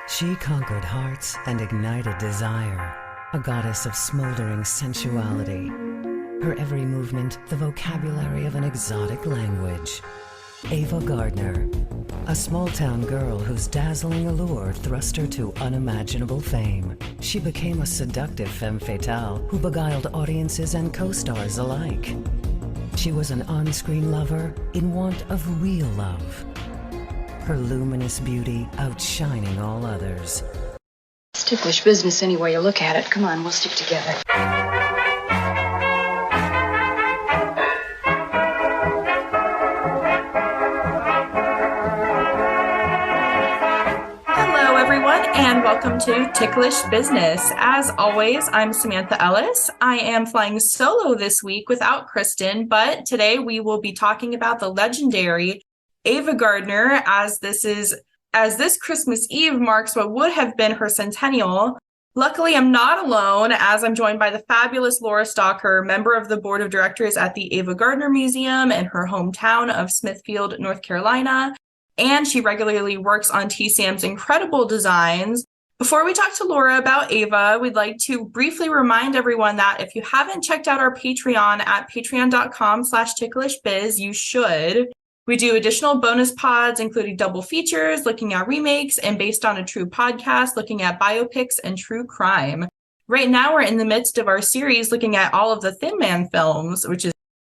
She conquered hearts and ignited desire, a goddess of smoldering sensuality. Her every movement, the vocabulary of an exotic language. Ava Gardner, a small-town girl whose dazzling allure thrust her to unimaginable fame. She became a seductive femme fatale who beguiled audiences and co-stars alike. She was an on-screen lover in want of real love. Her luminous beauty outshining all others. It's ticklish business any way you look at it. Come on, we'll stick together. Hello, everyone, and welcome to Ticklish Business. As always, I'm Samantha Ellis. I am flying solo this week without Kristen, but today we will be talking about the legendary Ava Gardner, as this Christmas Eve marks what would have been her centennial. Luckily, I'm not alone, as I'm joined by the fabulous Lora Stocker, member of the board of directors at the Ava Gardner Museum in her hometown of Smithfield, North Carolina, and she regularly works on TCM's incredible designs. Before we talk to Lora about Ava, we'd like to briefly remind everyone that if you haven't checked out our Patreon at patreon.com/ticklishbiz, you should. We do additional bonus pods, including double features, looking at remakes, and based on a true podcast, looking at biopics and true crime. Right now, we're in the midst of our series looking at all of the Thin Man films,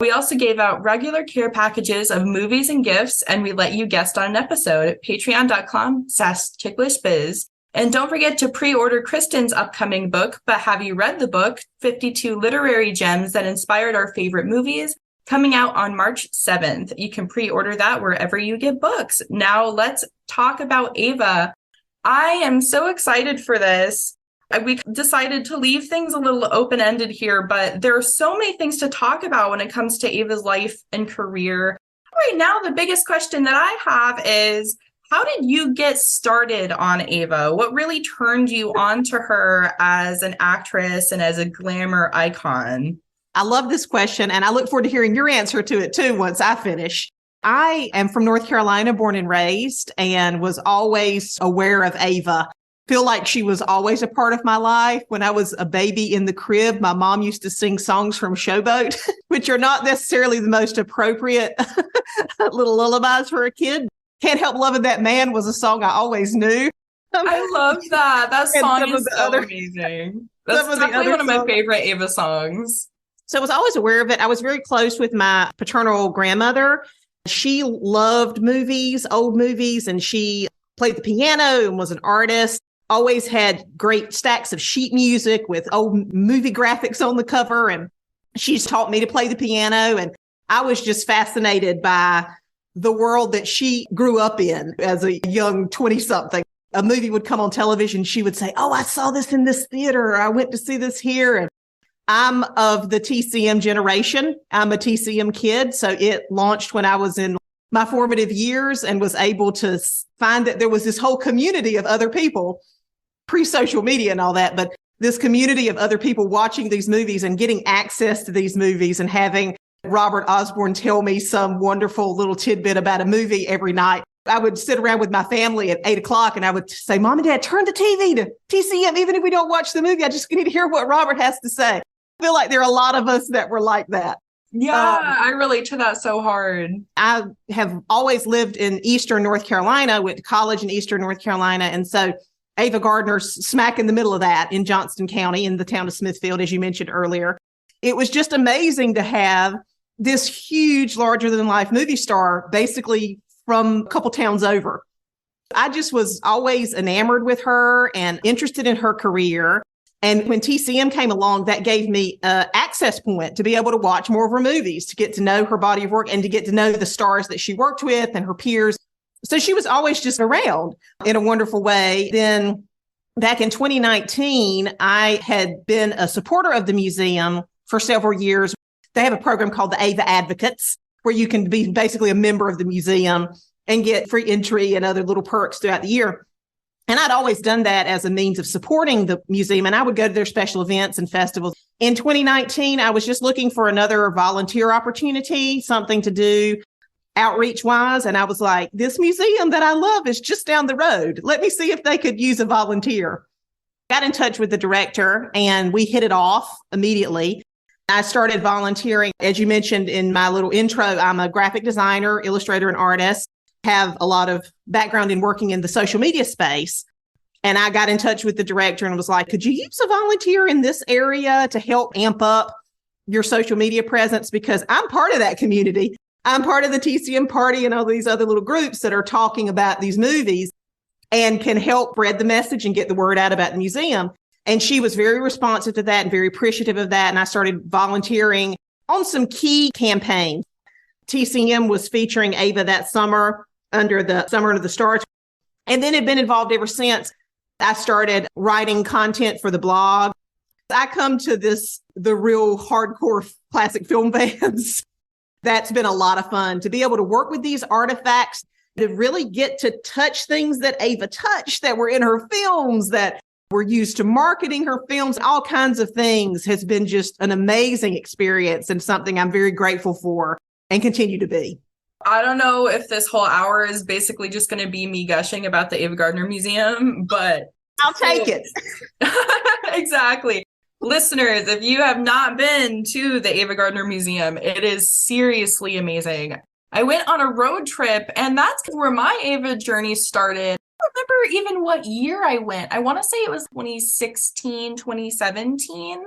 we also gave out regular care packages of movies and gifts, and we let you guest on an episode at patreon.com/ticklishbiz. And don't forget to pre-order Kristen's upcoming book, But Have You Read the Book? 52 Literary Gems That Inspired Our Favorite Movies, coming out on March 7th. You can pre-order that wherever you get books. Now let's talk about Ava. I am so excited for this. We decided to leave things a little open-ended here, but there are so many things to talk about when it comes to Ava's life and career. Right now, the biggest question that I have is, how did you get started on Ava? What really turned you on to her as an actress and as a glamour icon? I love this question, and I look forward to hearing your answer to it, too, once I finish. I am from North Carolina, born and raised, and was always aware of Ava. Feel like she was always a part of my life. When I was a baby in the crib, my mom used to sing songs from Showboat, which are not necessarily the most appropriate little lullabies for a kid. Can't Help Loving That Man was a song I always knew. I love that. That song is so amazing. That's definitely one of my favorite Ava songs. So I was always aware of it. I was very close with my paternal grandmother. She loved movies, old movies, and she played the piano and was an artist. Always had great stacks of sheet music with old movie graphics on the cover. And she's taught me to play the piano. And I was just fascinated by the world that she grew up in as a young 20-something. A movie would come on television. She would say, "Oh, I saw this in this theater. Or I went to see this here." And I'm of the TCM generation. I'm a TCM kid. So it launched when I was in my formative years and was able to find that there was this whole community of other people, pre-social media and all that, but this community of other people watching these movies and getting access to these movies and having Robert Osborne tell me some wonderful little tidbit about a movie every night. I would sit around with my family at 8:00 and I would say, "Mom and Dad, turn the TV to TCM. Even if we don't watch the movie, I just need to hear what Robert has to say." I feel like there are a lot of us that were like that. Yeah, I relate to that so hard. I have always lived in Eastern North Carolina, went to college in Eastern North Carolina. And so Ava Gardner's smack in the middle of that in Johnston County in the town of Smithfield, as you mentioned earlier. It was just amazing to have this huge, larger than life movie star basically from a couple towns over. I just was always enamored with her and interested in her career. And when TCM came along, that gave me an access point to be able to watch more of her movies, to get to know her body of work and to get to know the stars that she worked with and her peers. So she was always just around in a wonderful way. Then back in 2019, I had been a supporter of the museum for several years. They have a program called the Ava Advocates, where you can be basically a member of the museum and get free entry and other little perks throughout the year. And I'd always done that as a means of supporting the museum, and I would go to their special events and festivals. In 2019, I was just looking for another volunteer opportunity, something to do. outreach wise. And I was like, this museum that I love is just down the road. Let me see if they could use a volunteer. Got in touch with the director and we hit it off immediately. I started volunteering. As you mentioned in my little intro, I'm a graphic designer, illustrator, and artist, have a lot of background in working in the social media space. And I got in touch with the director and was like, could you use a volunteer in this area to help amp up your social media presence? Because I'm part of that community. I'm part of the TCM party and all these other little groups that are talking about these movies and can help spread the message and get the word out about the museum. And she was very responsive to that and very appreciative of that. And I started volunteering on some key campaigns. TCM was featuring Ava that summer under the Summer Under the Stars. And then had been involved ever since. I started writing content for the blog. I come to the real hardcore classic film fans. That's been a lot of fun to be able to work with these artifacts, to really get to touch things that Ava touched that were in her films, that were used to marketing her films, all kinds of things has been just an amazing experience and something I'm very grateful for and continue to be. I don't know if this whole hour is basically just going to be me gushing about the Ava Gardner Museum, but I'll take it. Exactly. Listeners, if you have not been to the Ava Gardner Museum, it is seriously amazing. I went on a road trip, and that's where my Ava journey started. I don't remember even what year I went. I want to say it was 2016, 2017.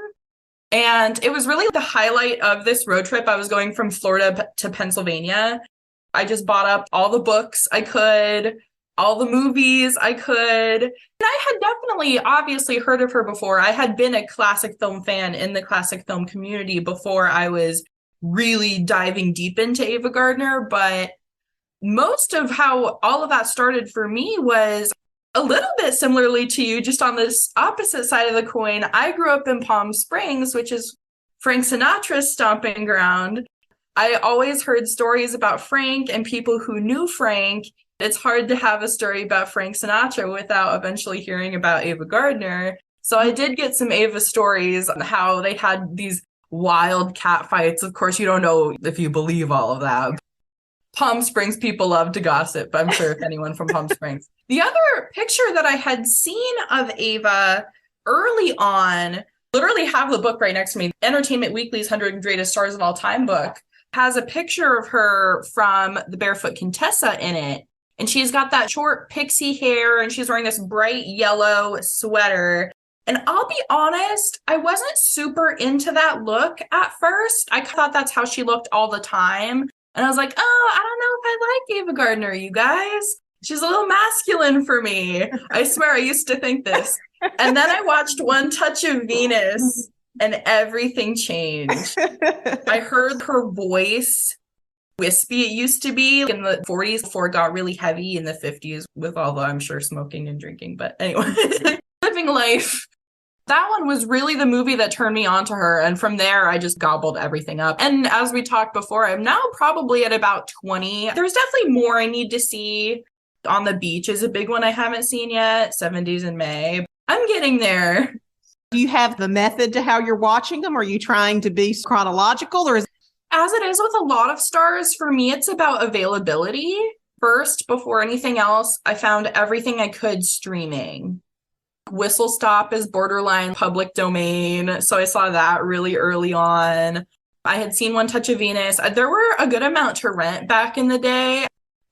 And it was really the highlight of this road trip. I was going from Florida to Pennsylvania. I just bought up all the books I could, all the movies I could. And I had definitely, obviously heard of her before. I had been a classic film fan in the classic film community before I was really diving deep into Ava Gardner. But most of how all of that started for me was a little bit similarly to you, just on this opposite side of the coin. I grew up in Palm Springs, which is Frank Sinatra's stomping ground. I always heard stories about Frank and people who knew Frank. It's hard to have a story about Frank Sinatra without eventually hearing about Ava Gardner. So I did get some Ava stories on how they had these wild cat fights. Of course, you don't know if you believe all of that. Palm Springs people love to gossip, I'm sure, if anyone from Palm Springs. The other picture that I had seen of Ava early on, literally have the book right next to me, Entertainment Weekly's 100 Greatest Stars of All Time book, has a picture of her from The Barefoot Contessa in it. And she's got that short pixie hair and she's wearing this bright yellow sweater. And I'll be honest, I wasn't super into that look at first. I thought that's how she looked all the time. And I was like, oh, I don't know if I like Ava Gardner, you guys. She's a little masculine for me. I swear I used to think this. And then I watched One Touch of Venus and everything changed. I heard her voice, wispy it used to be in the 40s before it got really heavy in the 50s with all the, I'm sure, smoking and drinking. But anyway, living life. That one was really the movie that turned me on to her. And from there, I just gobbled everything up. And as we talked before, I'm now probably at about 20. There's definitely more I need to see. On the Beach is a big one I haven't seen yet. 70s in May. I'm getting there. Do you have the method to how you're watching them? Are you trying to be chronological or is As it is with a lot of stars, for me, it's about availability. First, before anything else, I found everything I could streaming. Whistle Stop is borderline public domain, so I saw that really early on. I had seen One Touch of Venus. There were a good amount to rent back in the day.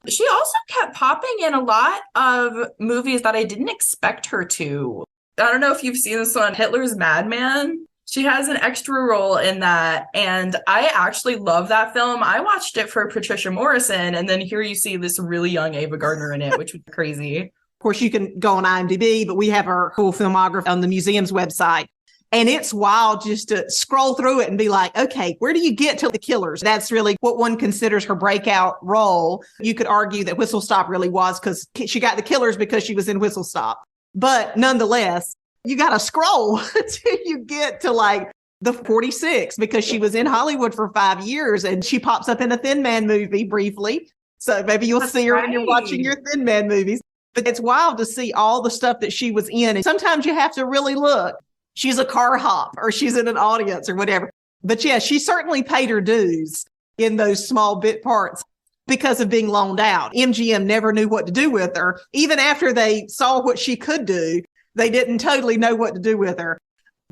She also kept popping in a lot of movies that I didn't expect her to. I don't know if you've seen this one, Hitler's Madman. She has an extra role in that, and I actually love that film. I watched it for Patricia Morrison, and then here you see this really young Ava Gardner in it, which was crazy. Of course, you can go on IMDb, but we have our full filmography on the museum's website. And it's wild just to scroll through it and be like, okay, where do you get to The Killers? That's really what one considers her breakout role. You could argue that Whistle Stop really was because she got The Killers because she was in Whistle Stop. But nonetheless, you got to scroll till you get to like the 46 because she was in Hollywood for 5 years and she pops up in a Thin Man movie briefly. So maybe you'll see her when you're watching your Thin Man movies. But it's wild to see all the stuff that she was in. And sometimes you have to really look. She's a car hop or she's in an audience or whatever. But yeah, she certainly paid her dues in those small bit parts. because of being loaned out. MGM never knew what to do with her. Even after they saw what she could do, they didn't totally know what to do with her.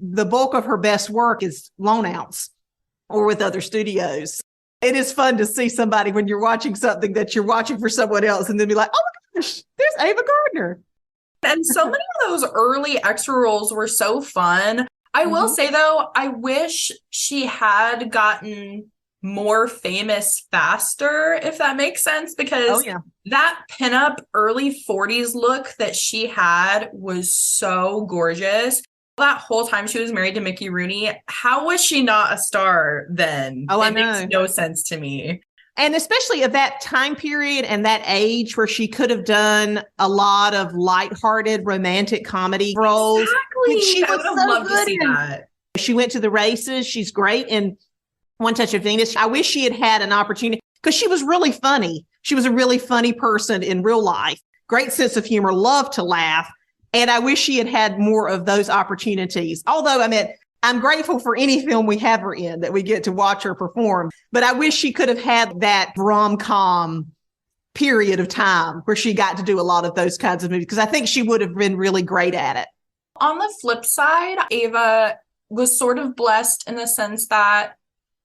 The bulk of her best work is loan outs or with other studios. It is fun to see somebody when you're watching something that you're watching for someone else and then be like, oh my gosh, there's Ava Gardner. And so many of those early extra roles were so fun. I will say, though, I wish she had gotten more famous faster, if that makes sense, because that pinup early 40s look that she had was so gorgeous. That whole time she was married to Mickey Rooney, how was she not a star then? Oh, I know. Makes no sense to me. And especially of that time period and that age where she could have done a lot of lighthearted romantic comedy roles. Exactly. She I would have loved to see that. She went to the races. She's great in One Touch of Venus. I wish she had had an opportunity because she was really funny. She was a really funny person in real life. Great sense of humor, loved to laugh. And I wish she had had more of those opportunities. Although, I mean, I'm grateful for any film we have her in that we get to watch her perform. But I wish she could have had that rom-com period of time where she got to do a lot of those kinds of movies, because I think she would have been really great at it. On the flip side, Ava was sort of blessed in the sense that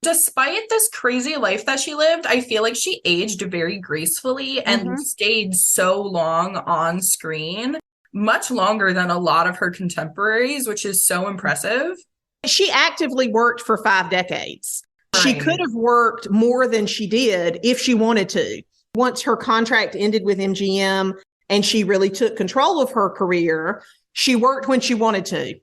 despite this crazy life that she lived, I feel like she aged very gracefully and stayed so long on screen, much longer than a lot of her contemporaries, which is so impressive. She actively worked for 5 decades. Right. She could have worked more than she did if she wanted to. Once her contract ended with MGM and she really took control of her career, she worked when she wanted to.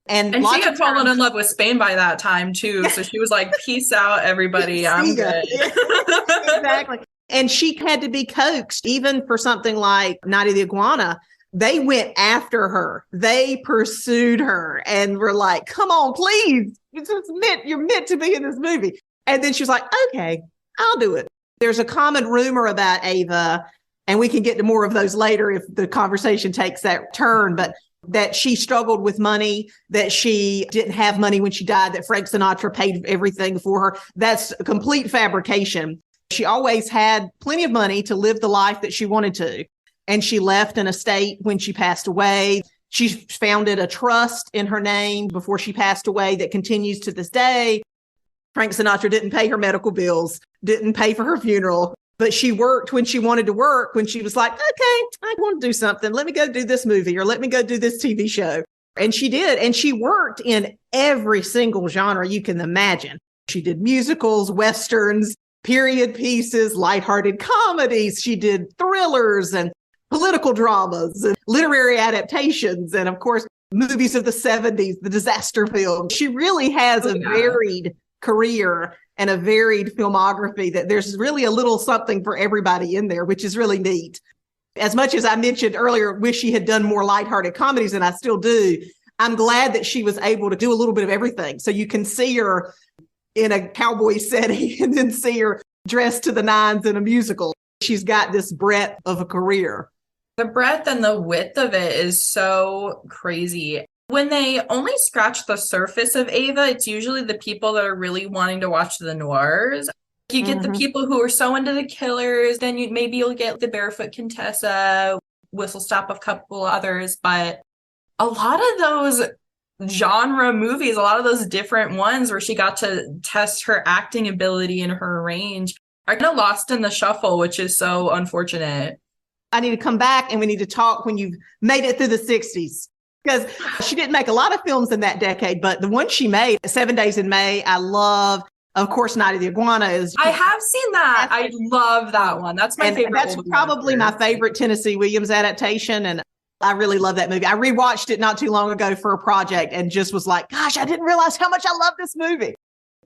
And she had fallen in love with Spain by that time, too. So she was like, peace out, everybody. I'm good. Exactly. And she had to be coaxed, even for something like Night of the Iguana. They went after her. They pursued her and were like, come on, please. You're meant to be in this movie. And then she was like, okay, I'll do it. There's a common rumor about Ava, and we can get to more of those later if the conversation takes that turn, but that she struggled with money, that she didn't have money when she died, that Frank Sinatra paid everything for her. That's a complete fabrication. She always had plenty of money to live the life that she wanted to. And she left an estate when she passed away. She founded a trust in her name before she passed away that continues to this day. Frank Sinatra didn't pay her medical bills, didn't pay for her funeral, but she worked when she wanted to work, when she was like, okay, I want to do something. Let me go do this movie or let me go do this TV show. And she did. And she worked in every single genre you can imagine. She did musicals, westerns, period pieces, lighthearted comedies. She did thrillers and political dramas and literary adaptations. And of course, movies of the 70s, the disaster films. She really has a varied career and a varied filmography that there's really a little something for everybody in there, which is really neat. As much as I mentioned earlier, wish she had done more lighthearted comedies, and I still do, I'm glad that she was able to do a little bit of everything. So you can see her in a cowboy setting and then see her dressed to the nines in a musical. She's got this breadth of a career. The breadth and the width of it is so crazy. When they only scratch the surface of Ava, it's usually the people that are really wanting to watch the noirs. You get the people who are so into the killers, then you'll get the Barefoot Contessa, Whistle Stop, a couple others. But a lot of those genre movies, a lot of those different ones where she got to test her acting ability and her range are kind of lost in the shuffle, which is so unfortunate. I need to come back and we need to talk when you've made it through the 60s. Because she didn't make a lot of films in that decade, but the one she made, 7 Days in May, I love. Of course, Night of the Iguana is. I have seen that. I love that one. That's my favorite. That's probably my favorite Tennessee Williams adaptation. And I really love that movie. I rewatched it not too long ago for a project and just was like, gosh, I didn't realize how much I love this movie.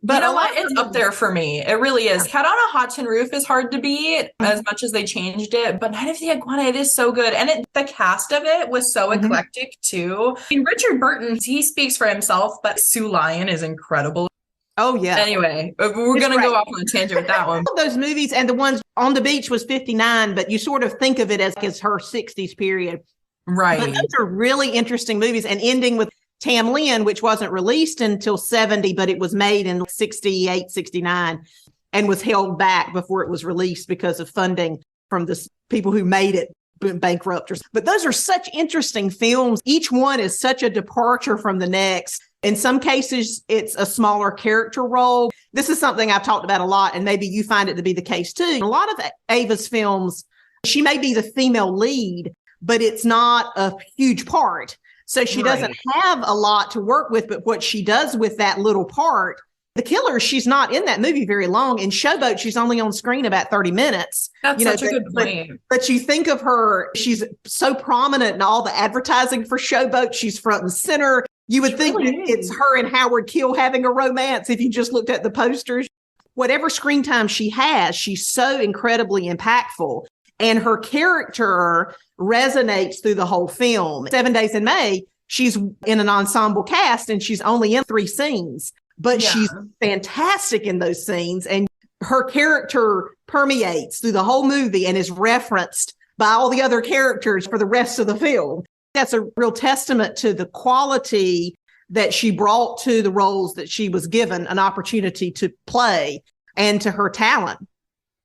But you know what? It's up there for me. It really is. Cat on a Hot Tin Roof is hard to beat as much as they changed it. But Night of the Iguana, it is so good. And the cast of it was so eclectic too. I mean, Richard Burton, he speaks for himself, but Sue Lyon is incredible. Oh, yeah. Anyway, we're going to go off on a tangent with that one. Those movies and the ones On the Beach was 59, but you sort of think of it as her 60s period. Right. But those are really interesting movies, and ending with Tam Lin, which wasn't released until 70, but it was made in 68, 69. and was held back before it was released because of funding from the people who made it bankrupt. But those are such interesting films. Each one is such a departure from the next. In some cases, it's a smaller character role. This is something I've talked about a lot, and maybe you find it to be the case too. A lot of Ava's films, she may be the female lead, but it's not a huge part. So she doesn't have a lot to work with, but what she does with that little part, The Killers, she's not in that movie very long. In Showboat, she's only on screen about 30 minutes. That's such a good point. But you think of her, she's so prominent in all the advertising for Showboat. She's front and center. You would think that it's her and Howard Keel having a romance if you just looked at the posters. Whatever screen time she has, she's so incredibly impactful. And her character resonates through the whole film. 7 Days in May, she's in an ensemble cast and she's only in 3 scenes. But she's fantastic in those scenes. And her character permeates through the whole movie and is referenced by all the other characters for the rest of the film. That's a real testament to the quality that she brought to the roles that she was given an opportunity to play and to her talent.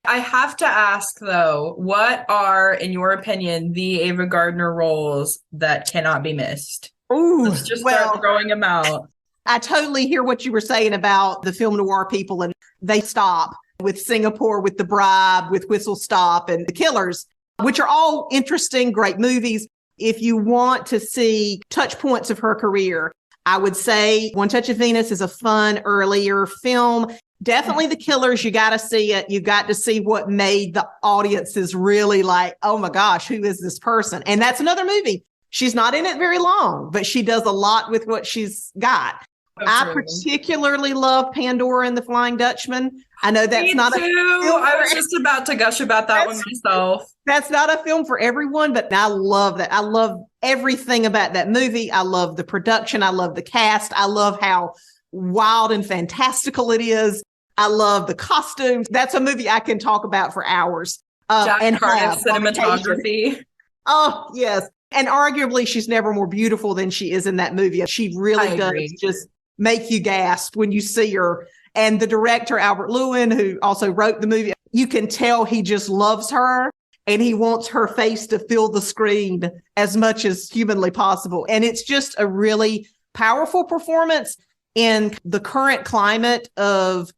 I have to ask, though, what are, in your opinion, the Ava Gardner roles that cannot be missed? Let's just start throwing them out. I totally hear what you were saying about the film noir people, and they stop with Singapore, with The Bribe, with Whistle Stop, and The Killers, which are all interesting, great movies. If you want to see touch points of her career, I would say One Touch of Venus is a fun earlier film. Definitely The Killers. You got to see it. You got to see what made the audiences really like, oh my gosh, who is this person? And that's another movie. She's not in it very long, but she does a lot with what she's got. I particularly love Pandora and the Flying Dutchman. I know that's not a film. I was just about to gush about that one myself. That's not a film for everyone, but I love that. I love everything about that movie. I love the production. I love the cast. I love how wild and fantastical it is. I love the costumes. That's a movie I can talk about for hours. And Hart cinematography. Oh, yes. And arguably, she's never more beautiful than she is in that movie. She really does just make you gasp when you see her. And the director, Albert Lewin, who also wrote the movie, you can tell he just loves her and he wants her face to fill the screen as much as humanly possible. And it's just a really powerful performance in the current climate of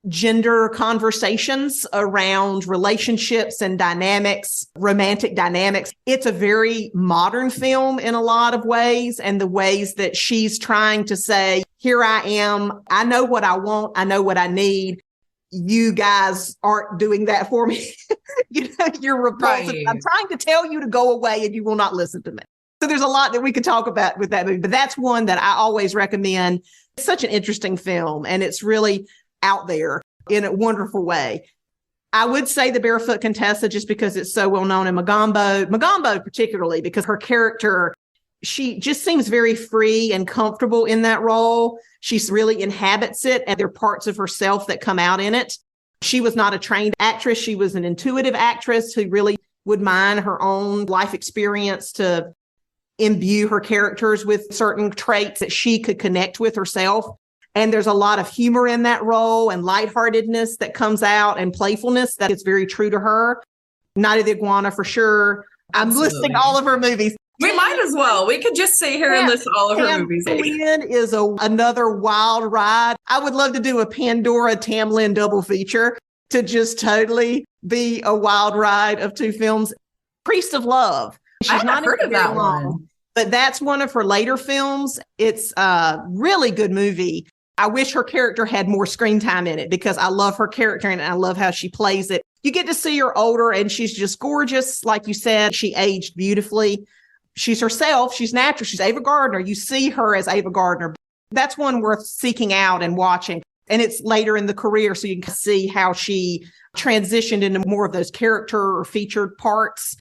gender conversations around relationships and dynamics, romantic dynamics. It's a very modern film in a lot of ways, and the ways that she's trying to say, here I am. I know what I want. I know what I need. You guys aren't doing that for me. You're repulsive. Right. I'm trying to tell you to go away and you will not listen to me. So there's a lot that we could talk about with that movie, but that's one that I always recommend. It's such an interesting film, and it's really out there in a wonderful way. I would say The Barefoot Contessa, just because it's so well known, in Mogambo particularly, because her character, she just seems very free and comfortable in that role. She really inhabits it, and there are parts of herself that come out in it. She was not a trained actress. She was an intuitive actress who really would mine her own life experience to imbue her characters with certain traits that she could connect with herself. And there's a lot of humor in that role and lightheartedness that comes out and playfulness that is very true to her. Night of the Iguana for sure. I'm listing all of her movies. We might as well. We could just sit here and list all of her movies. Tamlin is another wild ride. I would love to do a Pandora Tamlin double feature to just totally be a wild ride of 2 films. Priest of Love. She's not heard of that one. But that's one of her later films. It's a really good movie. I wish her character had more screen time in it because I love her character and I love how she plays it. You get to see her older and she's just gorgeous. Like you said, she aged beautifully. She's herself. She's natural. She's Ava Gardner. You see her as Ava Gardner. That's one worth seeking out and watching. And it's later in the career, so you can see how she transitioned into more of those character or featured parts.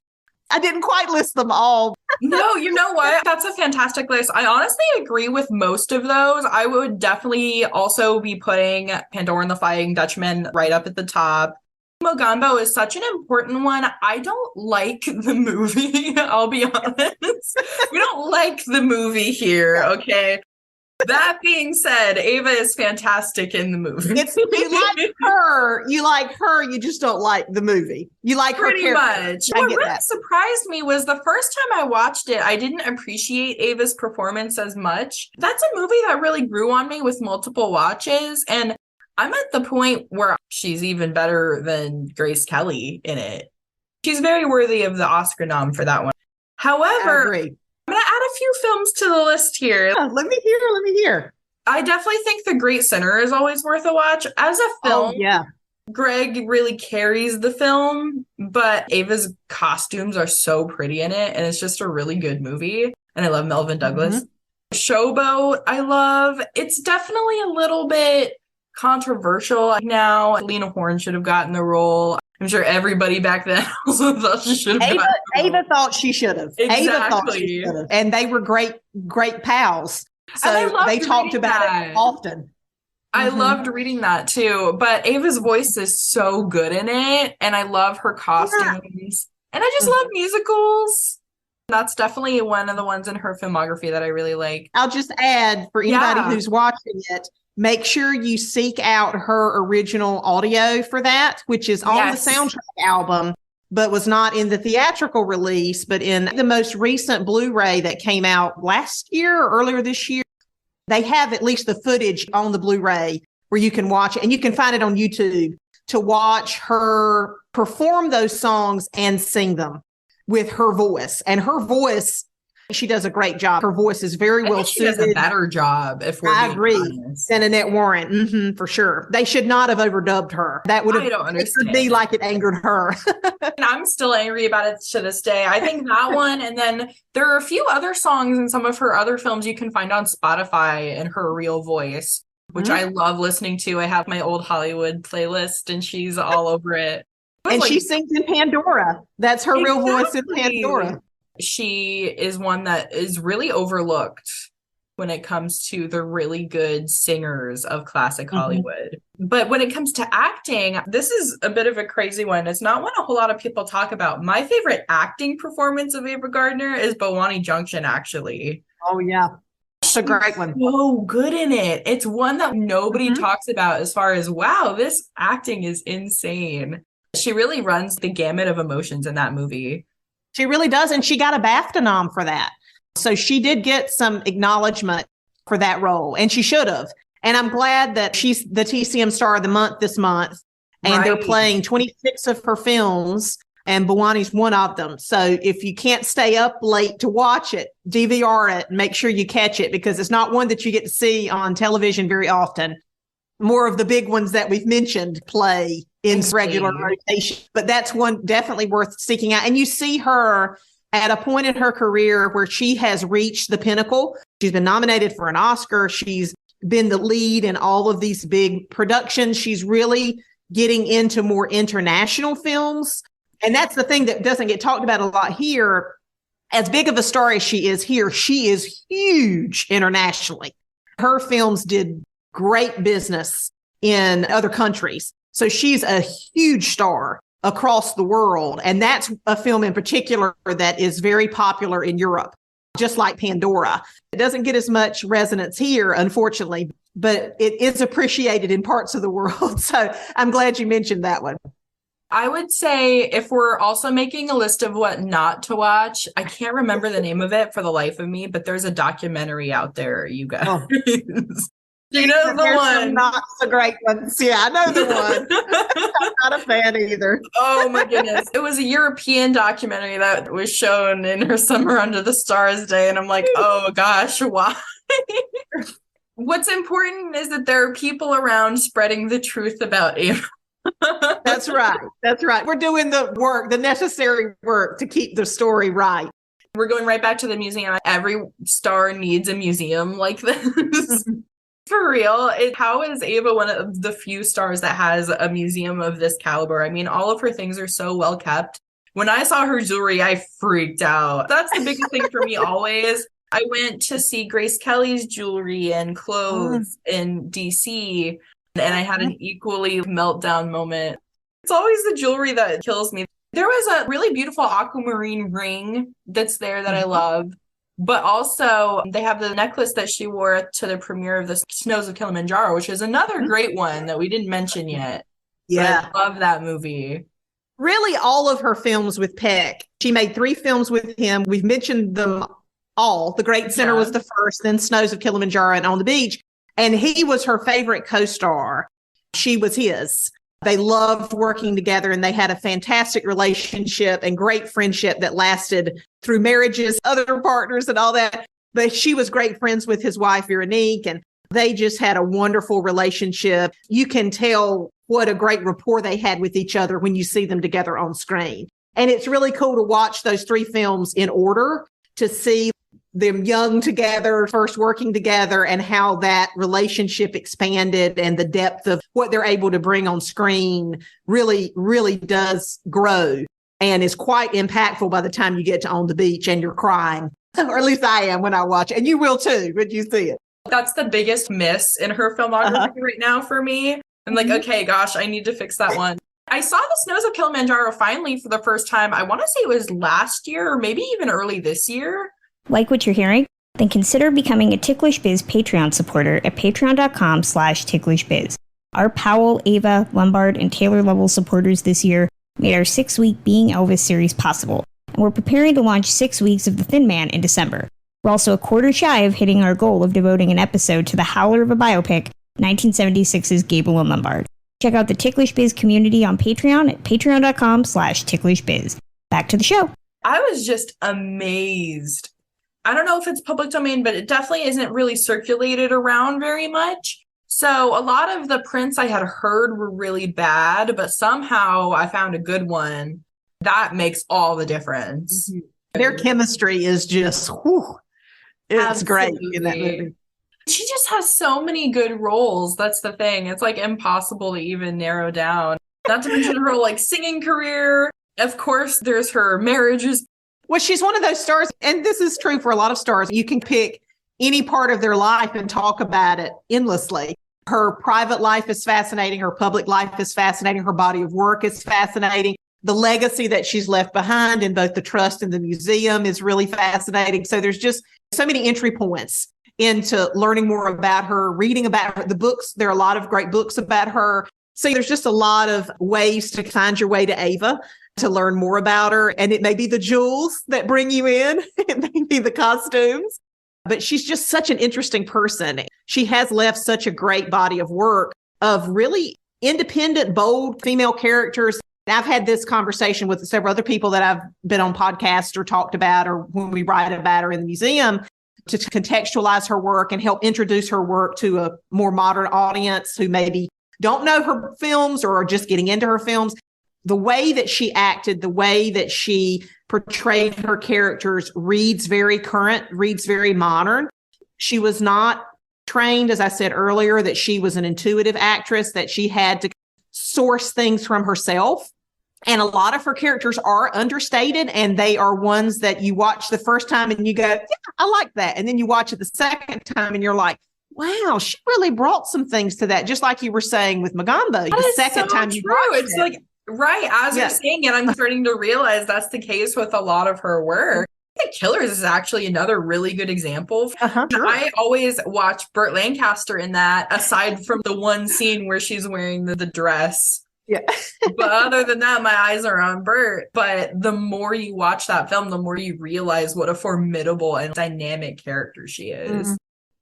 I didn't quite list them all. No, you know what? That's a fantastic list. I honestly agree with most of those. I would definitely also be putting Pandora and the Flying Dutchman right up at the top. Mogambo is such an important one. I don't like the movie. I'll be honest. We don't like the movie here, okay? That being said, Ava is fantastic in the movie. You like her, you just don't like the movie. You like her pretty character. much. What really surprised me was the first time I watched it, I didn't appreciate Ava's performance as much. That's a movie that really grew on me with multiple watches, and I'm at the point where she's even better than Grace Kelly in it. She's very worthy of the Oscar nom for that one. However, I'm going to add a few films to the list here. Yeah, let me hear. I definitely think The Great Sinner is always worth a watch. As a film, Greg really carries the film, but Ava's costumes are so pretty in it, and it's just a really good movie. And I love Melvin Douglas. Showboat, I love. It's definitely a little bit controversial now. Lena Horne should have gotten the role. I'm sure everybody back then also thought she should have. Ava thought she should have. Exactly. Ava thought she should have. And they were great pals. So they talked about it often. I loved reading that too. But Ava's voice is so good in it. And I love her costumes. And I just love musicals. That's definitely one of the ones in her filmography that I really like. I'll just add for anybody who's watching it, make sure you seek out her original audio for that, which is on the soundtrack album, but was not in the theatrical release, but in the most recent Blu-ray that came out last year or earlier this year. They have at least the footage on the Blu-ray where you can watch it, and you can find it on YouTube to watch her perform those songs and sing them with her voice. And her voice, she does a great job. Her voice is very well suited. She does a better job, if we're being honest, than Annette Warren, for sure. They should not have overdubbed her. That would have be like it angered her. And I'm still angry about it to this day. I think that one, and then there are a few other songs in some of her other films you can find on Spotify in her real voice, which I love listening to. I have my old Hollywood playlist, and she's all over it. And she sings in Pandora. That's her real voice in Pandora. She is one that is really overlooked when it comes to the really good singers of classic Hollywood. But when it comes to acting, this is a bit of a crazy one. It's not one a whole lot of people talk about. My favorite acting performance of Ava Gardner is Bowani Junction, actually. Oh, yeah. It's a great one. So good in it. It's one that nobody talks about as far as, wow, this acting is insane. She really runs the gamut of emotions in that movie. She really does. And she got a BAFTA nom for that. So she did get some acknowledgement for that role, and she should have. And I'm glad that she's the TCM Star of the Month this month. And they're playing 26 of her films, and Bowani's one of them. So if you can't stay up late to watch it, DVR it and make sure you catch it, because it's not one that you get to see on television very often. More of the big ones that we've mentioned play in regular rotation, but that's one definitely worth seeking out. And you see her at a point in her career where she has reached the pinnacle. She's been nominated for an Oscar. She's been the lead in all of these big productions. She's really getting into more international films. And that's the thing that doesn't get talked about a lot here. As big of a star as she is here, she is huge internationally. Her films did great business in other countries. So she's a huge star across the world. And that's a film in particular that is very popular in Europe, just like Pandora. It doesn't get as much resonance here, unfortunately, but it is appreciated in parts of the world. So I'm glad you mentioned that one. I would say, if we're also making a list of what not to watch, I can't remember the name of it for the life of me, but there's a documentary out there, you guys. Oh. You know the There's one. Some not so great ones. Yeah, I know the one. I'm not a fan either. Oh my goodness. It was a European documentary that was shown in her Summer Under the Stars day. And I'm like, oh gosh, why? What's important is that there are people around spreading the truth about Ava. That's right. That's right. We're doing the work, the necessary work to keep the story right. We're going right back to the museum. Every star needs a museum like this. For real, how is Ava one of the few stars that has a museum of this caliber? I mean, all of her things are so well kept. When I saw her jewelry, I freaked out. That's the biggest thing for me always. I went to see Grace Kelly's jewelry and clothes in DC, and I had an equally meltdown moment. It's always the jewelry that kills me. There was a really beautiful aquamarine ring that's there that I love. But also, they have the necklace that she wore to the premiere of the Snows of Kilimanjaro, which is another great one that we didn't mention yet. Yeah. But I love that movie. Really, all of her films with Peck. She made 3 films with him. We've mentioned them all. The Great Sinner was the first, then Snows of Kilimanjaro and On the Beach. And he was her favorite co-star. She was his. They loved working together, and they had a fantastic relationship and great friendship that lasted through marriages, other partners, and all that. But she was great friends with his wife, Veronique, and they just had a wonderful relationship. You can tell what a great rapport they had with each other when you see them together on screen. And it's really cool to watch those 3 films in order to see them young together, first working together, and how that relationship expanded and the depth of what they're able to bring on screen really, really does grow and is quite impactful by the time you get to On the Beach and you're crying, or at least I am when I watch it. And you will too when you see it. That's the biggest miss in her filmography right now for me. I'm like, okay, gosh, I need to fix that one. I saw the Snows of Kilimanjaro finally for the first time. I want to say it was last year or maybe even early this year. Like what you're hearing? Then consider becoming a Ticklish Biz Patreon supporter at patreon.com/ticklishbiz. Our Powell, Ava, Lombard, and Taylor level supporters this year made our 6-week Being Elvis series possible, and we're preparing to launch 6 weeks of The Thin Man in December. We're also a quarter shy of hitting our goal of devoting an episode to the howler of a biopic, 1976's Gable and Lombard. Check out the Ticklish Biz community on Patreon at patreon.com/ticklishbiz. Back to the show. I was just amazed. I don't know if it's public domain, but it definitely isn't really circulated around very much. So a lot of the prints I had heard were really bad, but somehow I found a good one. That makes all the difference. Their chemistry is just, it's Absolutely great in that movie. She just has so many good roles. That's the thing. It's like impossible to even narrow down. Not to mention her like singing career. Of course, there's her marriages. Well, she's one of those stars, and this is true for a lot of stars. You can pick any part of their life and talk about it endlessly. Her private life is fascinating. Her public life is fascinating. Her body of work is fascinating. The legacy that she's left behind in both the trust and the museum is really fascinating. So there's just so many entry points into learning more about her, reading about her. The books, there are a lot of great books about her. So there's just a lot of ways to find your way to Ava, to learn more about her. And it may be the jewels that bring you in. It may be the costumes. But she's just such an interesting person. She has left such a great body of work of really independent, bold female characters. I've had this conversation with several other people that I've been on podcasts or talked about, or when we write about her in the museum, to contextualize her work and help introduce her work to a more modern audience who maybe don't know her films or are just getting into her films. The way that she acted, the way that she portrayed her characters reads very current, reads very modern. She was not trained, as I said earlier, that she was an intuitive actress, that she had to source things from herself. And a lot of her characters are understated, and they are ones that you watch the first time and you go, yeah, I like that. And then you watch it the second time and you're like, wow, she really brought some things to that. Just like you were saying with Magambo, the second time you watched it's it. like, right, as you're saying it, I'm starting to realize that's the case with a lot of her work. The Killers is actually another really good example. Sure. I always watch Burt Lancaster in that, aside from the one scene where she's wearing the dress. Yeah. But other than that, my eyes are on Burt. But the more you watch that film, the more you realize what a formidable and dynamic character she is. Mm-hmm.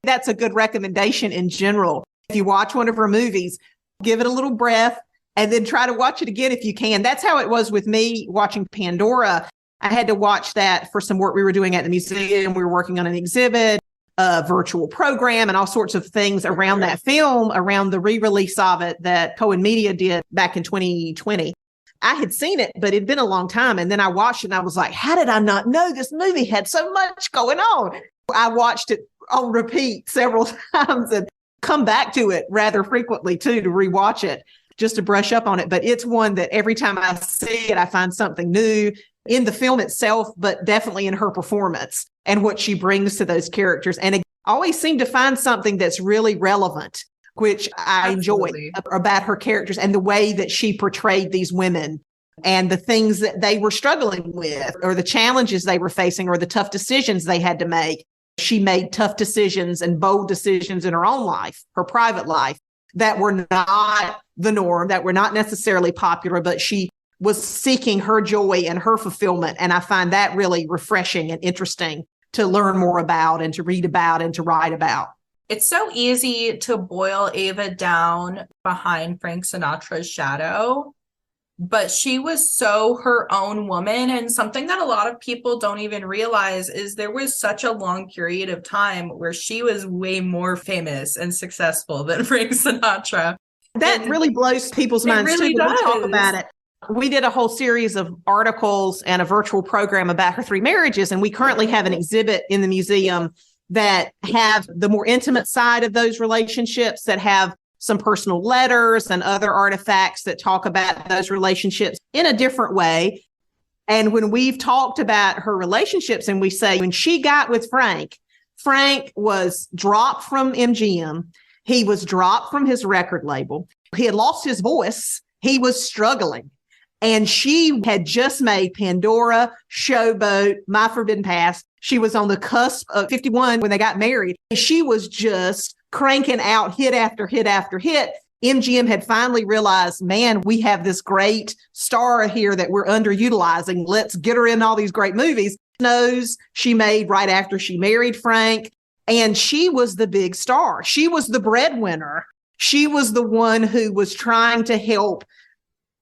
That's a good recommendation in general. If you watch one of her movies, give it a little breath and then try to watch it again if you can. That's how it was with me watching Pandora. I had to watch that for some work we were doing at the museum. We were working on an exhibit, a virtual program, and all sorts of things around that film, around the re-release of it that Cohen Media did back in 2020. I had seen it, but it'd been a long time. And then I watched it and I was like, how did I not know this movie had so much going on? I watched it on repeat several times and come back to it rather frequently too, to rewatch it, just to brush up on it. But it's one that every time I see it, I find something new in the film itself, but definitely in her performance and what she brings to those characters. And I always seem to find something that's really relevant, which I enjoy about her characters and the way that she portrayed these women and the things that they were struggling with, or the challenges they were facing, or the tough decisions they had to make. She made tough decisions and bold decisions in her own life, her private life, that were not the norm, that were not necessarily popular, but she was seeking her joy and her fulfillment. And I find that really refreshing and interesting to learn more about and to read about and to write about. It's so easy to boil Ava down behind Frank Sinatra's shadow, but she was so her own woman. And something that a lot of people don't even realize is there was such a long period of time where she was way more famous and successful than Frank Sinatra. That really blows people's minds really too when we talk does. about it. We did a whole series of articles and a virtual program about her 3 marriages, and we currently have an exhibit in the museum that have the more intimate side of those relationships, that have some personal letters and other artifacts that talk about those relationships in a different way. And when we've talked about her relationships and we say, when she got with Frank, Frank was dropped from MGM. He was dropped from his record label. He had lost his voice. He was struggling. And she had just made Pandora, Showboat, My Forbidden Past. She was on the cusp of 51 when they got married. She was just cranking out hit after hit after hit. MGM had finally realized, man, we have this great star here that we're underutilizing. Let's get her in all these great movies. Knows she made right after she married Frank. And she was the big star. She was the breadwinner. She was the one who was trying to help.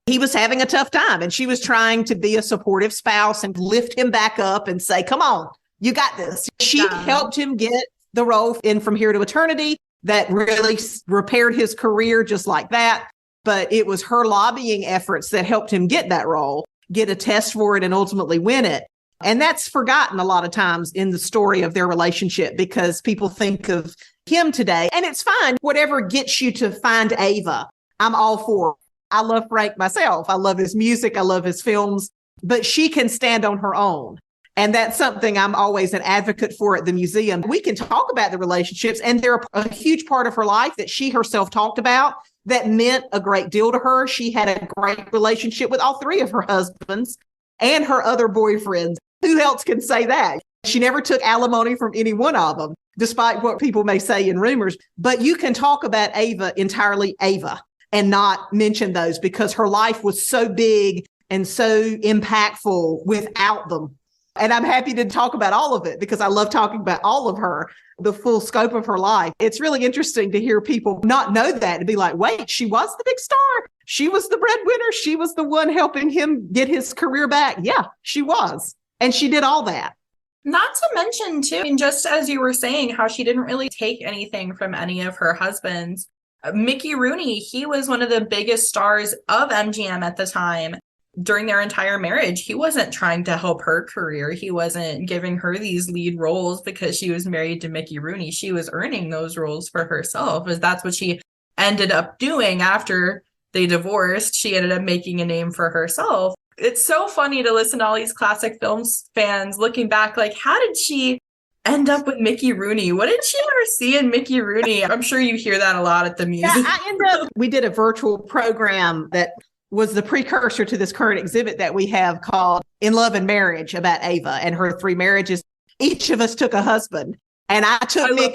He was having a tough time, and she was trying to be a supportive spouse and lift him back up and say, come on, you got this. She helped him get the role in From Here to Eternity that really repaired his career just like that. But it was her lobbying efforts that helped him get that role, get a test for it, and ultimately win it. And that's forgotten a lot of times in the story of their relationship because people think of him today. And it's fine. Whatever gets you to find Ava, I'm all for. I love Frank myself. I love his music. I love his films. But she can stand on her own. And that's something I'm always an advocate for at the museum. We can talk about the relationships, and they're a huge part of her life that she herself talked about that meant a great deal to her. She had a great relationship with all 3 of her husbands and her other boyfriends. Who else can say that? She never took alimony from any one of them, despite what people may say in rumors. But you can talk about Ava entirely Ava and not mention those because her life was so big and so impactful without them. And I'm happy to talk about all of it because I love talking about all of her, the full scope of her life. It's really interesting to hear people not know that and be like, wait, she was the big star. She was the breadwinner. She was the one helping him get his career back. Yeah, she was. And she did all that. Not to mention, too, and just as you were saying, how she didn't really take anything from any of her husbands. Mickey Rooney, he was one of the biggest stars of MGM at the time. During their entire marriage, he wasn't trying to help her career. He wasn't giving her these lead roles because she was married to Mickey Rooney. She was earning those roles for herself, as that's what she ended up doing after they divorced. She ended up making a name for herself. It's so funny to listen to all these classic films fans looking back, like, how did she end up with Mickey Rooney? What did she ever see in Mickey Rooney? I'm sure you hear that a lot at the museum. Yeah, we did a virtual program that was the precursor to this current exhibit that we have called In Love and Marriage about Ava and her 3 marriages. Each of us took a husband, and I took Mickey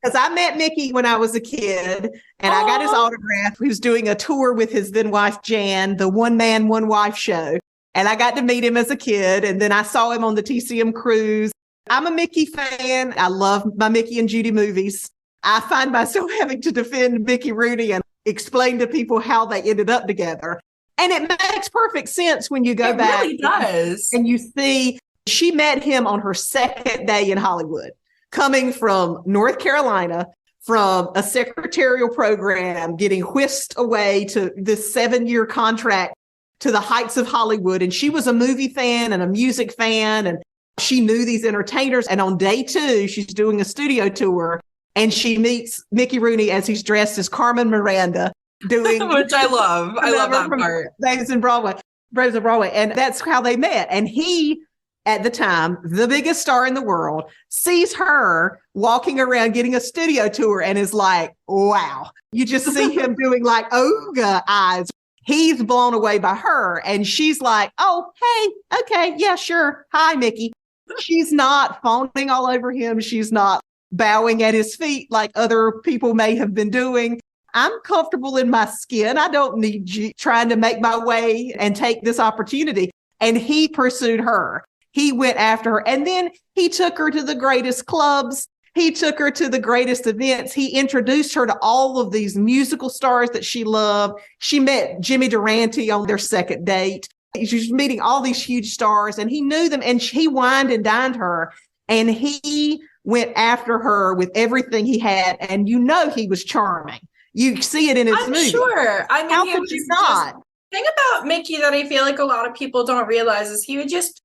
because I met Mickey when I was a kid, and I got his autograph. He was doing a tour with his then wife, Jan, the One Man, One Wife show. And I got to meet him as a kid. And then I saw him on the TCM cruise. I'm a Mickey fan. I love my Mickey and Judy movies. I find myself having to defend Mickey Rooney and explain to people how they ended up together. And it makes perfect sense when you go back. It really does. And you see she met him on her second day in Hollywood, coming from North Carolina, from a secretarial program, getting whisked away to this 7-year contract to the heights of Hollywood. And she was a movie fan and a music fan, and she knew these entertainers. And on day 2, she's doing a studio tour, and she meets Mickey Rooney as he's dressed as Carmen Miranda, doing which I love. I love that part. Braves of Broadway. And that's how they met. And he, at the time, the biggest star in the world, sees her walking around getting a studio tour and is like, wow. You just see him doing like ogre eyes. He's blown away by her. And she's like, oh, hey, okay, yeah, sure. Hi, Mickey. She's not fawning all over him. She's not bowing at his feet like other people may have been doing. I'm comfortable in my skin. I don't need you trying to make my way and take this opportunity. And he pursued her. He went after her. And then he took her to the greatest clubs. He took her to the greatest events. He introduced her to all of these musical stars that she loved. She met Jimmy Durante on their second date. She was meeting all these huge stars, and he knew them, and he wined and dined her. And he went after her with everything he had. And you know he was charming. You see it in his movie. Sure. I mean, how could you not? The thing about Mickey that I feel like a lot of people don't realize is he would just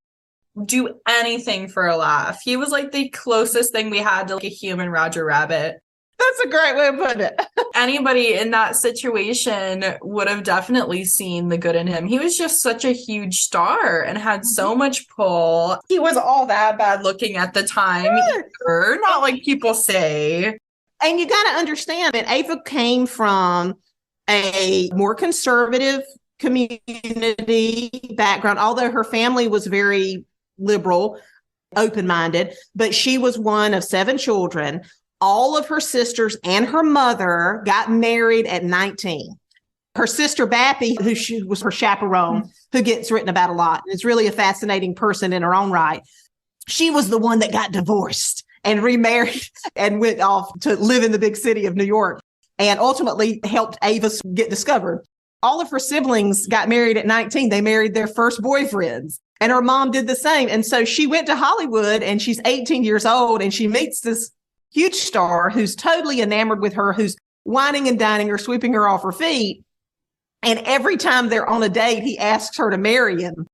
do anything for a laugh. He was like the closest thing we had to like a human Roger Rabbit. That's a great way of putting it. Anybody in that situation would have definitely seen the good in him. He was just such a huge star and had so much pull. He was all that bad looking at the time, either, not like people say. And you got to understand that Ava came from a more conservative community background, although her family was very liberal, open-minded, but she was one of 7 children. All of her sisters and her mother got married at 19. Her sister, Bappy, who was her chaperone, who gets written about a lot, and is really a fascinating person in her own right. She was the one that got divorced and remarried and went off to live in the big city of New York and ultimately helped Ava get discovered. All of her siblings got married at 19. They married their first boyfriends, and her mom did the same. And so she went to Hollywood, and she's 18 years old, and she meets this huge star who's totally enamored with her, who's whining and dining her, sweeping her off her feet. And every time they're on a date, he asks her to marry him.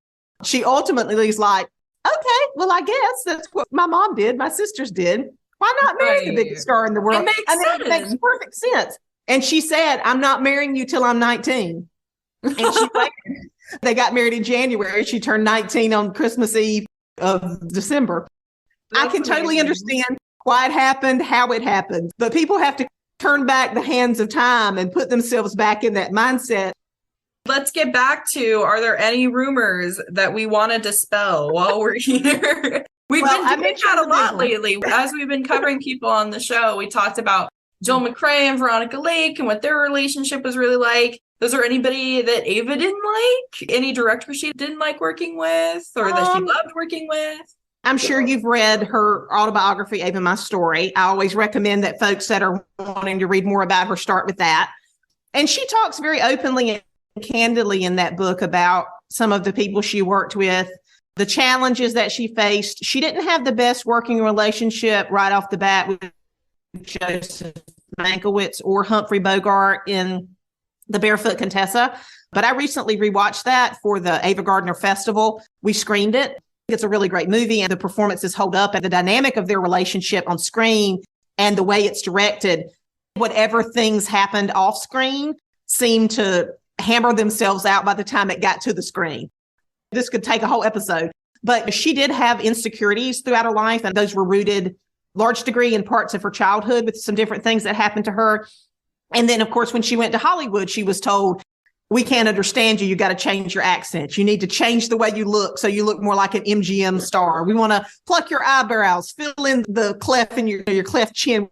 She ultimately is like, okay, well, I guess that's what my mom did. My sisters did. Why not marry the biggest star in the world? It makes perfect sense. And she said, I'm not marrying you till I'm 19. And she waited. They got married in January. She turned 19 on Christmas Eve of December. I can totally understand why it happened, how it happened. But people have to turn back the hands of time and put themselves back in that mindset. Let's get back to, are there any rumors that we want to dispel while we're here? We've been doing that a lot lately. As we've been covering people on the show, we talked about Joel McCrea and Veronica Lake and what their relationship was really like. Was there anybody that Ava didn't like? Any director she didn't like working with or that she loved working with? I'm sure you've read her autobiography, Ava, My Story. I always recommend that folks that are wanting to read more about her start with that. And she talks very openly and candidly in that book about some of the people she worked with, the challenges that she faced. She didn't have the best working relationship right off the bat with Joseph Mankiewicz or Humphrey Bogart in The Barefoot Contessa. But I recently rewatched that for the Ava Gardner Festival. We screened it. It's a really great movie, and the performances hold up, and the dynamic of their relationship on screen and the way it's directed, whatever things happened off screen seemed to hammer themselves out by the time it got to the screen. This could take a whole episode, but she did have insecurities throughout her life, and those were rooted large degree in parts of her childhood with some different things that happened to her. And then, of course, when she went to Hollywood, she was told, we can't understand you. You got to change your accent. You need to change the way you look so you look more like an MGM star. We want to pluck your eyebrows, fill in the cleft in your cleft chin,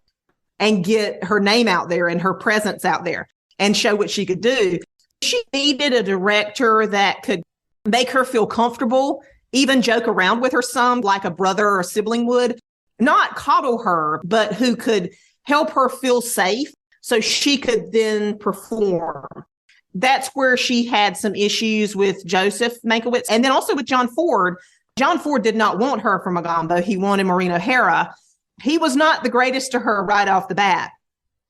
and get her name out there and her presence out there and show what she could do. She needed a director that could make her feel comfortable, even joke around with her some like a brother or a sibling would, not coddle her, but who could help her feel safe so she could then perform. That's where she had some issues with Joseph Mankiewicz and then also with John Ford. John Ford did not want her for Magambo. He wanted Maureen O'Hara. He was not the greatest to her right off the bat.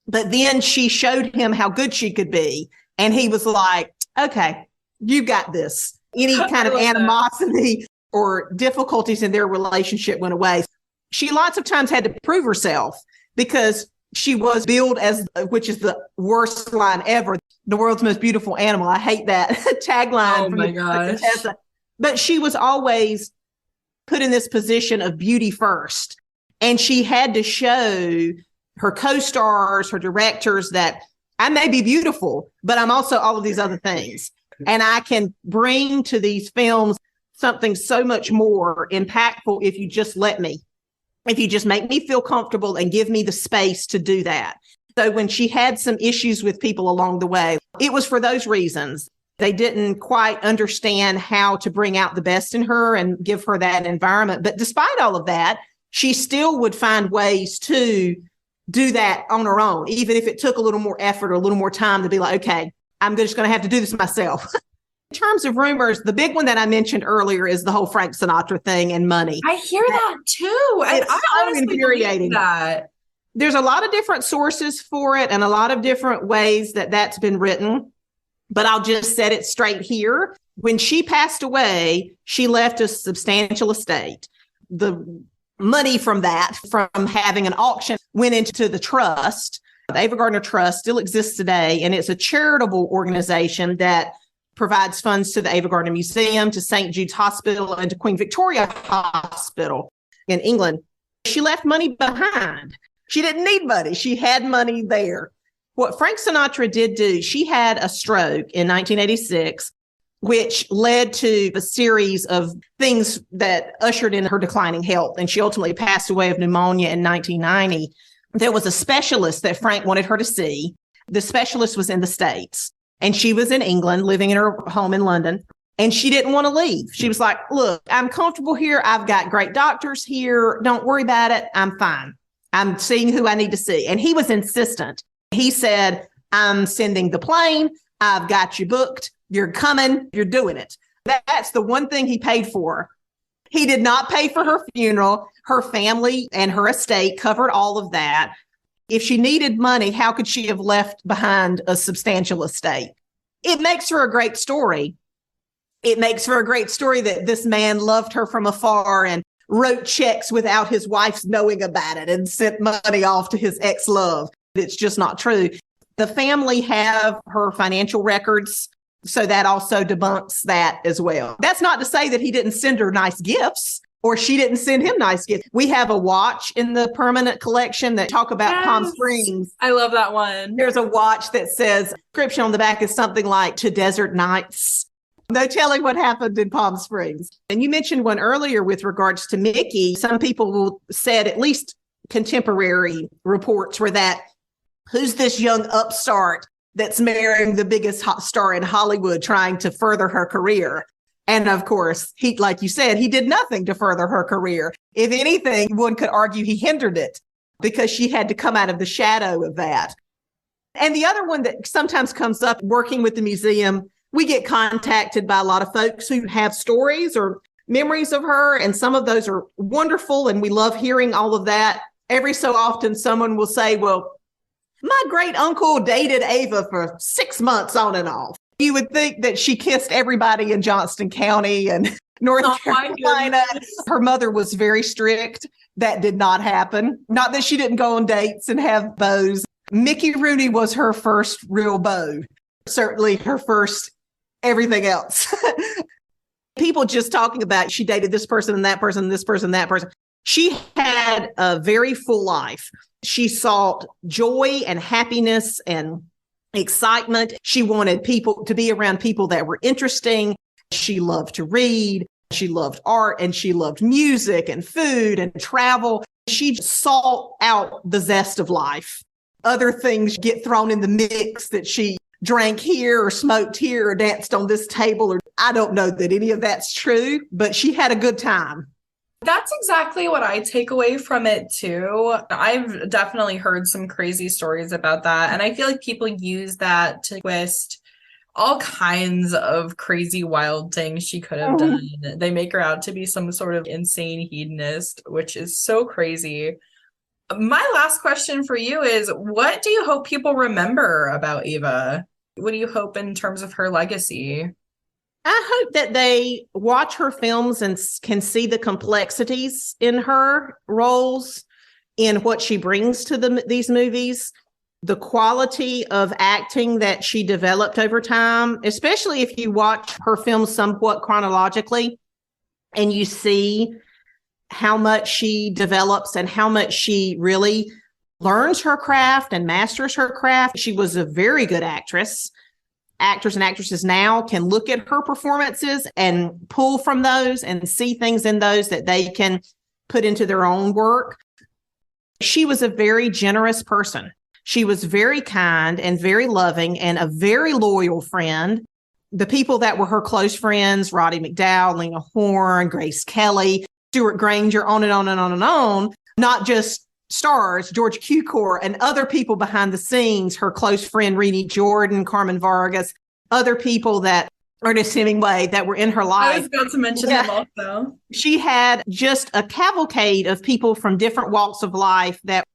But then she showed him how good she could be. And he was like, okay, you got this. Any kind of animosity or difficulties in their relationship went away. She lots of times had to prove herself because she was billed as, which is the worst line ever, the world's most beautiful animal. I hate that tagline. Oh my gosh. But she was always put in this position of beauty first. And she had to show her co-stars, her directors, that I may be beautiful, but I'm also all of these other things. And I can bring to these films something so much more impactful if you just let me, if you just make me feel comfortable and give me the space to do that. So when she had some issues with people along the way, it was for those reasons. They didn't quite understand how to bring out the best in her and give her that environment. But despite all of that, she still would find ways to do that on her own, even if it took a little more effort or a little more time to be like, okay, I'm just going to have to do this myself. In terms of rumors, the big one that I mentioned earlier is the whole Frank Sinatra thing and money. I hear that too. And It's I so honestly infuriating. believe that. There's a lot of different sources for it and a lot of different ways that that's been written, but I'll just set it straight here. When she passed away, she left a substantial estate. The money from that, from having an auction, went into the trust. The Ava Gardner Trust still exists today, and it's a charitable organization that provides funds to the Ava Gardner Museum, to St. Jude's Hospital, and to Queen Victoria Hospital in England. She left money behind. She didn't need money. She had money there. What Frank Sinatra did do, she had a stroke in 1986, which led to a series of things that ushered in her declining health. And she ultimately passed away of pneumonia in 1990. There was a specialist that Frank wanted her to see. The specialist was in the States, and she was in England, living in her home in London. And she didn't want to leave. She was like, look, I'm comfortable here. I've got great doctors here. Don't worry about it. I'm fine. I'm seeing who I need to see. And he was insistent. He said, I'm sending the plane. I've got you booked. You're coming. You're doing it. That's the one thing he paid for. He did not pay for her funeral. Her family and her estate covered all of that. If she needed money, how could she have left behind a substantial estate? It makes for a great story. It makes for a great story that this man loved her from afar and wrote checks without his wife's knowing about it and sent money off to his ex-love. It's just not true. The family have her financial records, so that also debunks that as well. That's not to say that he didn't send her nice gifts or she didn't send him nice gifts. We have a watch in the permanent collection that talk about Palm Springs. I love that one. There's a watch that says, description on the back is something like "to desert nights." No telling what happened in Palm Springs. And you mentioned one earlier with regards to Mickey. Some people said, at least contemporary reports were that, who's this young upstart that's marrying the biggest hot star in Hollywood trying to further her career? And of course, he, like you said, he did nothing to further her career. If anything, one could argue he hindered it because she had to come out of the shadow of that. And the other one that sometimes comes up working with the museum, we get contacted by a lot of folks who have stories or memories of her, and some of those are wonderful, and we love hearing all of that. Every so often, someone will say, well, my great uncle dated Ava for 6 months on and off. You would think that she kissed everybody in Johnston County and North Carolina. Her mother was very strict. That did not happen. Not that she didn't go on dates and have beaux. Mickey Rooney was her first real beau. Certainly her first everything else. People just talking about she dated this person and that person, this person, that person. She had a very full life. She sought joy and happiness and excitement. She wanted people to be around people that were interesting. She loved to read. She loved art, and she loved music and food and travel. She sought out the zest of life. Other things get thrown in the mix that she drank here or smoked here or danced on this table, or I don't know that any of that's true, but she had a good time. That's exactly what I take away from it too. I've definitely heard some crazy stories about that. And I feel like people use that to twist all kinds of crazy, wild things she could have done. They make her out to be some sort of insane hedonist, which is so crazy. My last question for you is, what do you hope people remember about Ava? What do you hope in terms of her legacy? I hope that they watch her films and can see the complexities in her roles, in what she brings to these movies, the quality of acting that she developed over time, especially if you watch her films somewhat chronologically and you see how much she develops and how much she really learns her craft and masters her craft. She was a very good actress. Actors and actresses now can look at her performances and pull from those and see things in those that they can put into their own work. She was a very generous person. She was very kind and very loving and a very loyal friend. The people that were her close friends, Roddy McDowall, Lena Horne, Grace Kelly, Stuart Granger, on and on and on and on, not just stars, George Cukor, and other people behind the scenes, her close friend, Renee Jordan, Carmen Vargas, other people that Ernest Hemingway that were in her life. I was about to mention him also. She had just a cavalcade of people from different walks of life that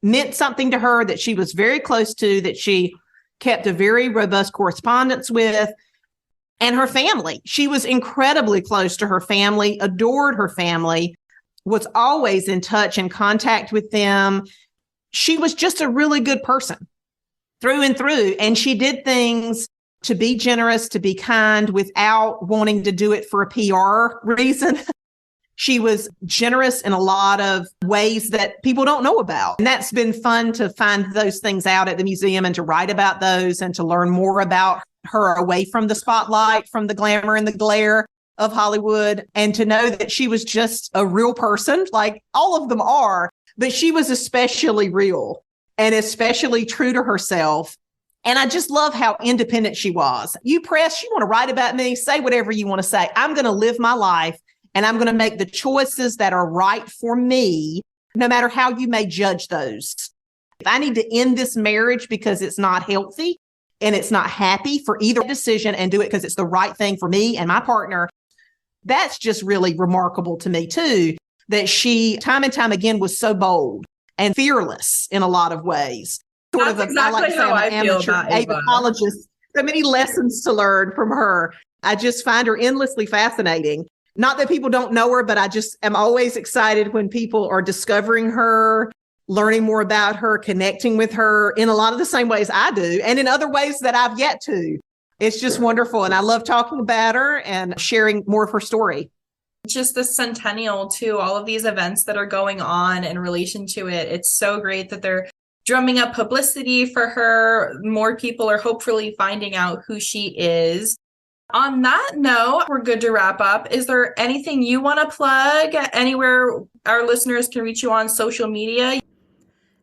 meant something to her, that she was very close to, that she kept a very robust correspondence with, and her family. She was incredibly close to her family, adored her family, was always in touch and contact with them. She was just a really good person through and through. And she did things to be generous, to be kind without wanting to do it for a PR reason. She was generous in a lot of ways that people don't know about. And that's been fun to find those things out at the museum and to write about those and to learn more about her away from the spotlight, from the glamour and the glare of Hollywood, and to know that she was just a real person, like all of them are, but she was especially real and especially true to herself. And I just love how independent she was. You press, you want to write about me, say whatever you want to say. I'm going to live my life and I'm going to make the choices that are right for me, no matter how you may judge those. If I need to end this marriage because it's not healthy and it's not happy for either decision and do it because it's the right thing for me and my partner, that's just really remarkable to me too, that she time and time again was so bold and fearless in a lot of ways. That's exactly how I feel about Ava. Apologist. So many lessons to learn from her. I just find her endlessly fascinating. Not that people don't know her, but I just am always excited when people are discovering her, learning more about her, connecting with her in a lot of the same ways I do, and in other ways that I've yet to. It's just wonderful. And I love talking about her and sharing more of her story. Just the Centennial too, all of these events that are going on in relation to it. It's so great that they're drumming up publicity for her. More people are hopefully finding out who she is. On that note, we're good to wrap up. Is there anything you want to plug? Anywhere our listeners can reach you on social media?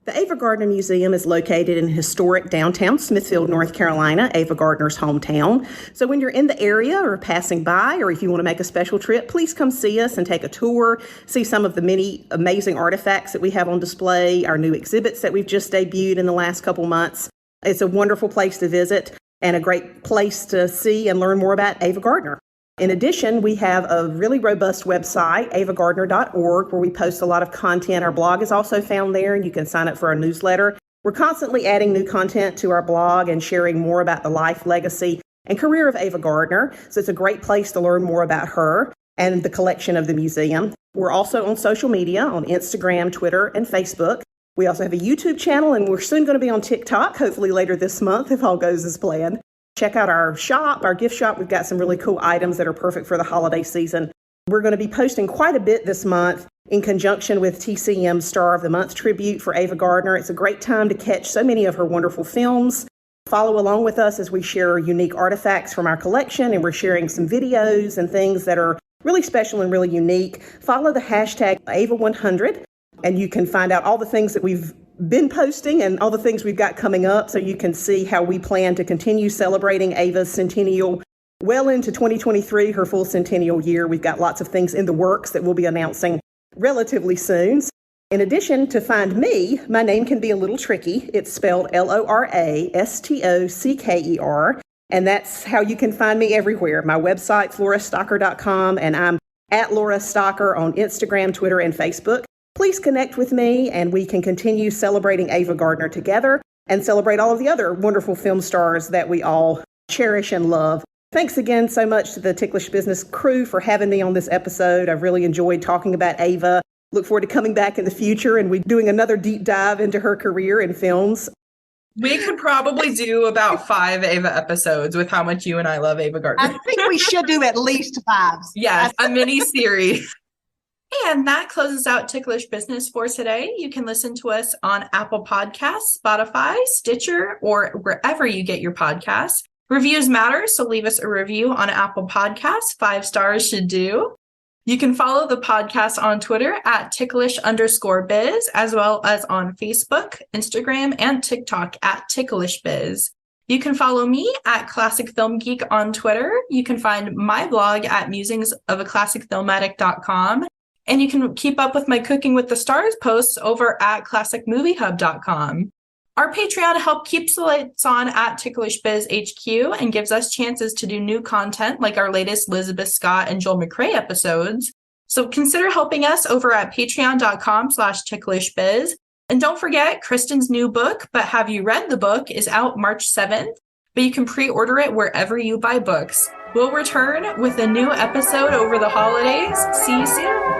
The Ava Gardner Museum is located in historic downtown Smithfield, North Carolina, Ava Gardner's hometown. So when you're in the area or passing by, or if you want to make a special trip, please come see us and take a tour, see some of the many amazing artifacts that we have on display, our new exhibits that we've just debuted in the last couple months. It's a wonderful place to visit and a great place to see and learn more about Ava Gardner. In addition, we have a really robust website, avagardner.org, where we post a lot of content. Our blog is also found there, and you can sign up for our newsletter. We're constantly adding new content to our blog and sharing more about the life, legacy, and career of Ava Gardner. So it's a great place to learn more about her and the collection of the museum. We're also on social media, on Instagram, Twitter, and Facebook. We also have a YouTube channel, and we're soon going to be on TikTok, hopefully later this month, if all goes as planned. Check out our shop, our gift shop. We've got some really cool items that are perfect for the holiday season. We're going to be posting quite a bit this month in conjunction with TCM's Star of the Month tribute for Ava Gardner. It's a great time to catch so many of her wonderful films. Follow along with us as we share unique artifacts from our collection, and we're sharing some videos and things that are really special and really unique. Follow the hashtag Ava100, and you can find out all the things that we've been posting and all the things we've got coming up, so you can see how we plan to continue celebrating Ava's centennial well into 2023, her full centennial year. We've got lots of things in the works that we'll be announcing relatively soon. In addition, to find me, my name can be a little tricky. It's spelled Lorastocker, and that's how you can find me everywhere. My website's lorastocker.com, and I'm at Lora Stocker on Instagram, Twitter, and Facebook. Please connect with me, and we can continue celebrating Ava Gardner together and celebrate all of the other wonderful film stars that we all cherish and love. Thanks again so much to the Ticklish Business crew for having me on this episode. I've really enjoyed talking about Ava. Look forward to coming back in the future and we doing another deep dive into her career in films. We could probably do about 5 Ava episodes with how much you and I love Ava Gardner. I think we should do at least 5. Yes, a mini series. And that closes out Ticklish Business for today. You can listen to us on Apple Podcasts, Spotify, Stitcher, or wherever you get your podcasts. Reviews matter, so leave us a review on Apple Podcasts. 5 stars should do. You can follow the podcast on Twitter at ticklish_biz, as well as on Facebook, Instagram, and TikTok at Ticklish Biz. You can follow me at Classic Film Geek on Twitter. You can find my blog at musingsofaClassicFilmatic.com. And you can keep up with my Cooking with the Stars posts over at ClassicMovieHub.com. Our Patreon help keeps the lights on at Ticklish Biz HQ and gives us chances to do new content like our latest Elizabeth Scott and Joel McRae episodes. So consider helping us over at patreon.com/ticklishbiz. And don't forget, Kristen's new book, But Have You Read the Book, is out March 7th, but you can pre-order it wherever you buy books. We'll return with a new episode over the holidays. See you soon.